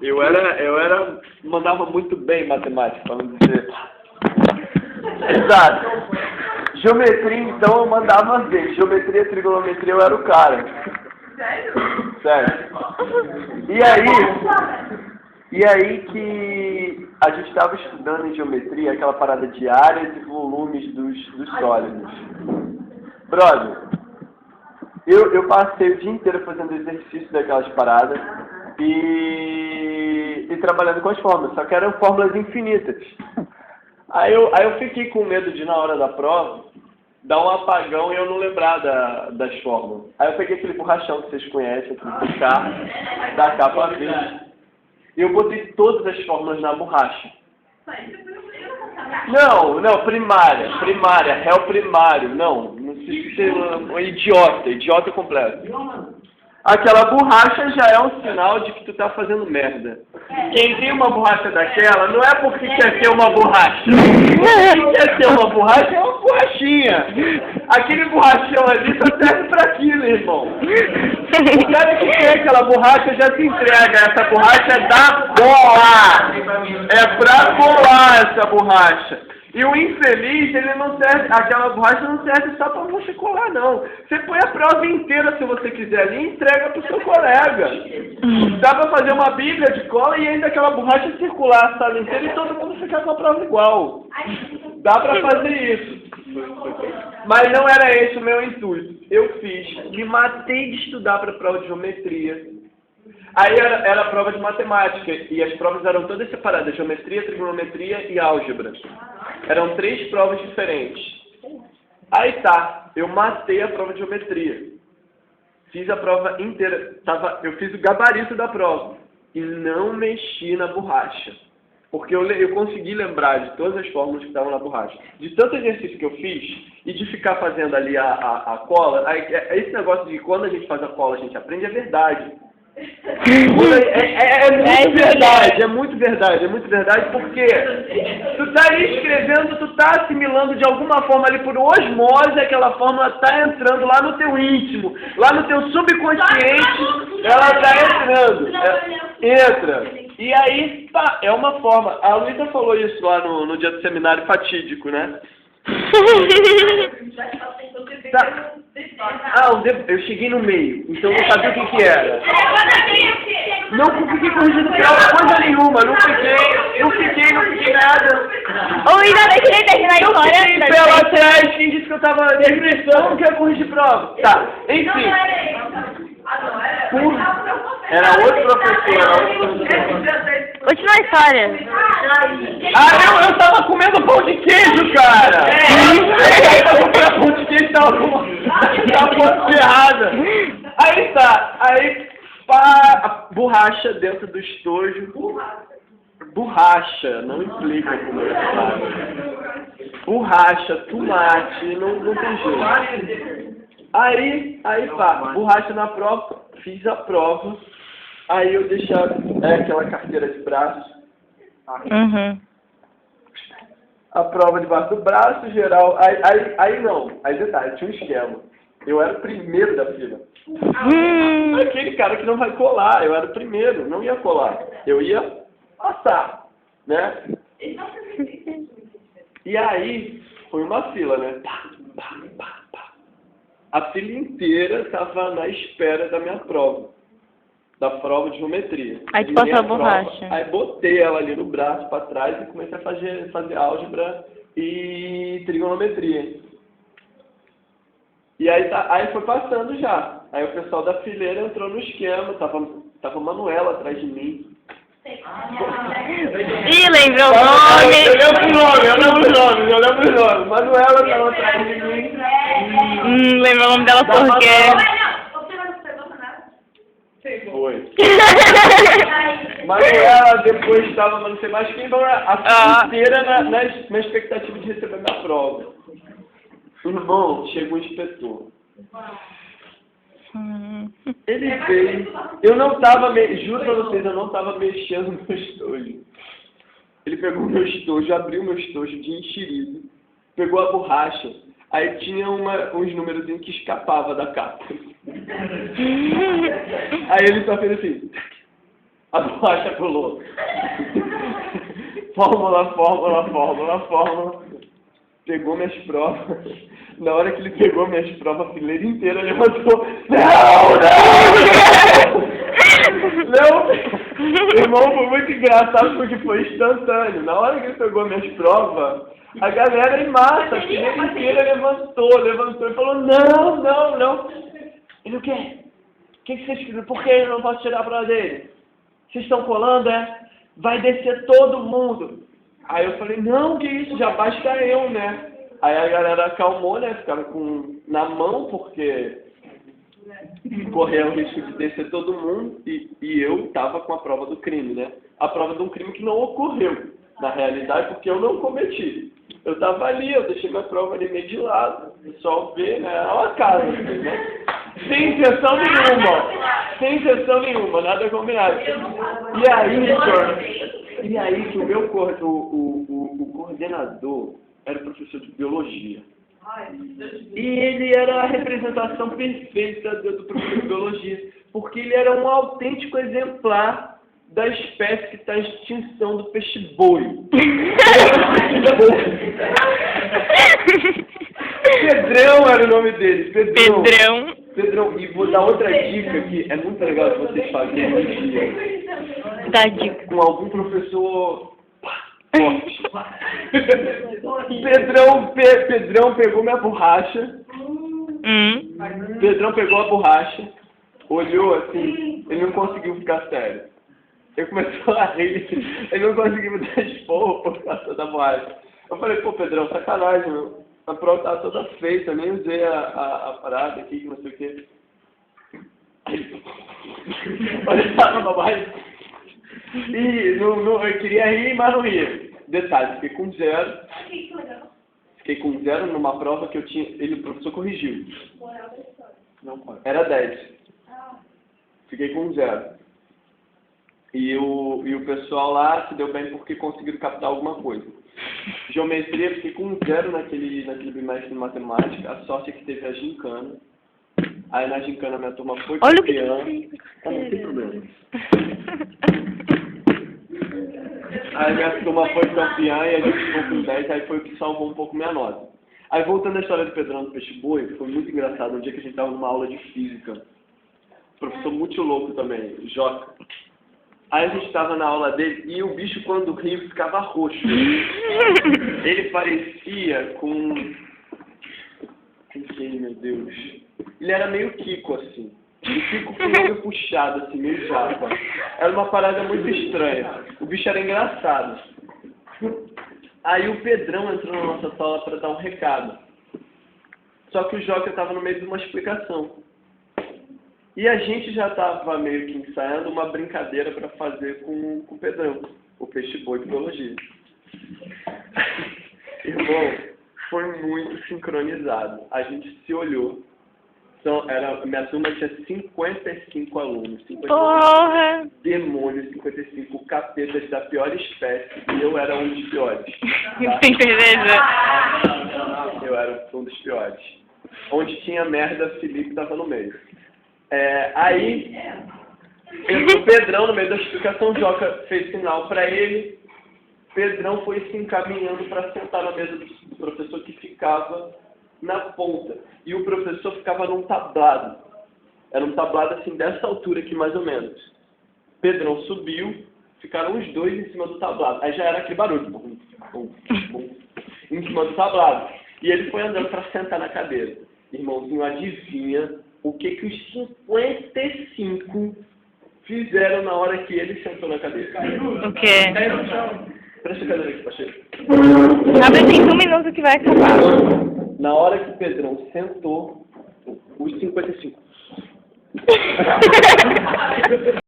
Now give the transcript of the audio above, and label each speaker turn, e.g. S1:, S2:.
S1: Eu mandava muito bem em matemática, vamos dizer. Exato. Geometria, então, eu mandava ver. Geometria, trigonometria, eu era o cara.
S2: Sério?
S1: Sério. E aí que a gente estava estudando em geometria, aquela parada de áreas e volumes dos sólidos. Brother, eu passei o dia inteiro fazendo exercício daquelas paradas e trabalhando com as fórmulas, só que eram fórmulas infinitas. Aí eu fiquei com medo de, na hora da prova, dar um apagão e eu não lembrar das fórmulas. Aí eu peguei aquele borrachão que vocês conhecem, aquele de carro, da capa verde, e eu botei todas as fórmulas na borracha. Não, primária, réu primário, não sei se um idiota completo. Aquela borracha já é um sinal de que tu tá fazendo merda. Quem tem uma borracha daquela não é porque quer ter uma borracha. Quem quer ter uma borracha é uma borrachinha. Aquele borrachão ali só serve pra aquilo, irmão. O cara que quer aquela borracha já se entrega. Essa borracha é da cola. É pra colar essa borracha. E o infeliz, ele não serve, aquela borracha não serve só para você colar, não. Você põe a prova inteira, se você quiser ali, e entrega para o seu colega. Dá para fazer uma bíblia de cola e ainda aquela borracha circular a sala inteira e todo mundo ficar com a prova igual. Dá para fazer isso. Mas não era esse o meu intuito. Eu me matei de estudar para a prova de geometria. Aí era a prova de matemática, e as provas eram todas separadas, geometria, trigonometria e álgebra. Eram 3 provas diferentes. Aí tá, eu matei a prova de geometria. Fiz a prova inteira, eu fiz o gabarito da prova, e não mexi na borracha. Porque eu consegui lembrar de todas as fórmulas que estavam na borracha. De tanto exercício que eu fiz, e de ficar fazendo ali a cola, esse negócio de quando a gente faz a cola a gente aprende, é verdade. É muito verdade, porque tu tá ali escrevendo, tu tá assimilando de alguma forma ali por osmose, aquela fórmula tá entrando lá no teu íntimo, lá no teu subconsciente, ela tá entrando, entra, e aí tá, é uma forma, a Luísa falou isso lá no dia do seminário fatídico, né? Tá. Eu cheguei no meio, então eu não sabia o que era. Não fiquei corrigindo coisa nenhuma, não fiquei nada.
S3: Ou ainda bem que nem terminar a história.
S1: Eu fiquei pé lá atrás, quem disse que eu tava regressão, não quer corrigir prova. Tá, enfim. Era outro professor,
S3: Continua a história.
S1: eu tava comendo pão de queijo, cara! Eu comprei pão de queijo, tava com errada. Aí tá, a borracha dentro do estojo. Borracha, não implica como eu falo. Borracha, tomate, não tem jeito. Aí pá, borracha na prova, fiz a prova. Aí eu deixava aquela carteira de braços.
S3: Uhum.
S1: A prova debaixo do braço, geral. Aí detalhe, tinha um esquema. Eu era o primeiro da fila. Aquele cara que não vai colar, eu era o primeiro, não ia colar. Eu ia passar, né? E aí, foi uma fila, né? A fila inteira estava na espera da minha prova. Da prova de geometria.
S3: Aí tu passou a borracha.
S1: Aí botei ela ali no braço para trás e comecei a fazer álgebra e trigonometria. E aí foi passando já. Aí o pessoal da fileira entrou no esquema, tava Manuela atrás de mim.
S3: Ih, lembrou o nome!
S1: Eu lembro o nome. Manuela tava atrás de mim.
S3: Lembrou o nome dela por quê?
S1: Foi. Manuela depois estava, não sei mais quem, a fila inteira na expectativa de receber minha prova. Irmão, chegou o inspetor. Ele veio. Eu não estava, juro pra vocês, eu não estava mexendo no meu estojo. Ele pegou o meu estojo, abriu o meu estojo de enxerido, pegou a borracha, aí tinha uns números que escapava da capa. Aí ele só fez assim. A borracha pulou. Fórmula. Pegou minhas provas. Na hora que ele pegou minhas provas, a fileira inteira levantou. Não! Irmão, foi muito engraçado porque foi instantâneo. Na hora que ele pegou minhas provas, a galera em massa, a fileira inteira levantou e falou, não. Ele o quê? O que vocês fizeram? Por que eu não posso tirar a prova dele? Vocês estão colando, é? Vai descer todo mundo. Aí eu falei, não, que isso, já basta eu, né? Aí a galera acalmou, né? Ficaram na mão, porque correu o risco de descer todo mundo e eu tava com a prova do crime, né? A prova de um crime que não ocorreu, na realidade, porque eu não cometi. Eu tava ali, eu deixei minha prova ali meio de lado, só ver, né? É uma casa, assim, né? Sem intenção nenhuma, nada combinado. E aí que o meu coordenador era professor de biologia. E ele era a representação perfeita do professor de biologia, porque ele era um autêntico exemplar da espécie que está em extinção do peixe-boi. Pedrão era o nome dele. Pedrão. E vou dar outra dica que é muito legal que vocês fazem hoje em dia.
S3: Dá dica.
S1: Com algum professor forte. Pedrão pegou minha borracha. Pedrão pegou a borracha, olhou assim, ele não conseguiu ficar sério. Ele começou a rir, ele não conseguiu me dar esporro por causa da borracha. Eu falei, pô, Pedrão, sacanagem, meu. A prova tá toda feita, nem usei a parada aqui, que não sei o quê. Olha, tava babai. E eu queria rir, mas não ria. Detalhe, fiquei com 0. Fiquei com 0 numa prova que eu tinha. O professor corrigiu. Não pode. Era 10. Fiquei com 0. E o pessoal lá se deu bem porque conseguiram captar alguma coisa. Geometria, fiquei com 0 naquele bimestre de matemática. A sorte é que teve a gincana. Aí na gincana minha turma foi campeã. Não tem problema. Aí minha turma foi campeã e a gente ficou com 10, aí foi o que salvou um pouco minha nota. Aí voltando à história do Pedrão do Peixe-Boi, foi muito engraçado. Um dia que a gente estava numa aula de física. Professor muito louco também, Joca. Aí a gente estava na aula dele e o bicho, quando ria, ficava roxo. Ele parecia com quem, meu Deus? Ele era meio Kiko, assim. O Kiko com o olho puxado, assim, meio japa. Era uma parada muito estranha. O bicho era engraçado. Aí o Pedrão entrou na nossa sala para dar um recado. Só que o Joca estava no meio de uma explicação. E a gente já estava meio que ensaiando uma brincadeira para fazer com o Pedrão, o peixe-boi de biologia. Irmão, foi muito sincronizado. A gente se olhou. Minha turma tinha 55 alunos. 55
S3: Porra!
S1: demônios, 55 capetas da pior espécie. E eu era um dos piores.
S3: Tem certeza?
S1: Eu era um dos piores. Onde tinha merda, Felipe estava no meio. Aí, o Pedrão, no meio da explicação, o Joca fez sinal para ele. Pedrão foi se encaminhando para sentar na mesa do professor, que ficava na ponta. E o professor ficava num tablado. Era um tablado assim, dessa altura aqui, mais ou menos. Pedrão subiu, ficaram os dois em cima do tablado. Aí já era aquele barulho. Bum, bum, bum, em cima do tablado. E ele foi andando para sentar na cadeira. Irmãozinho, adivinha o que os 55 fizeram na hora que ele sentou na cadeira?
S3: O quê?
S1: Caiu no chão. Presta a cadeira aqui, Pacheco.
S3: Abre tem 1 minuto que vai acabar.
S1: Na hora que o Pedrão sentou, os 55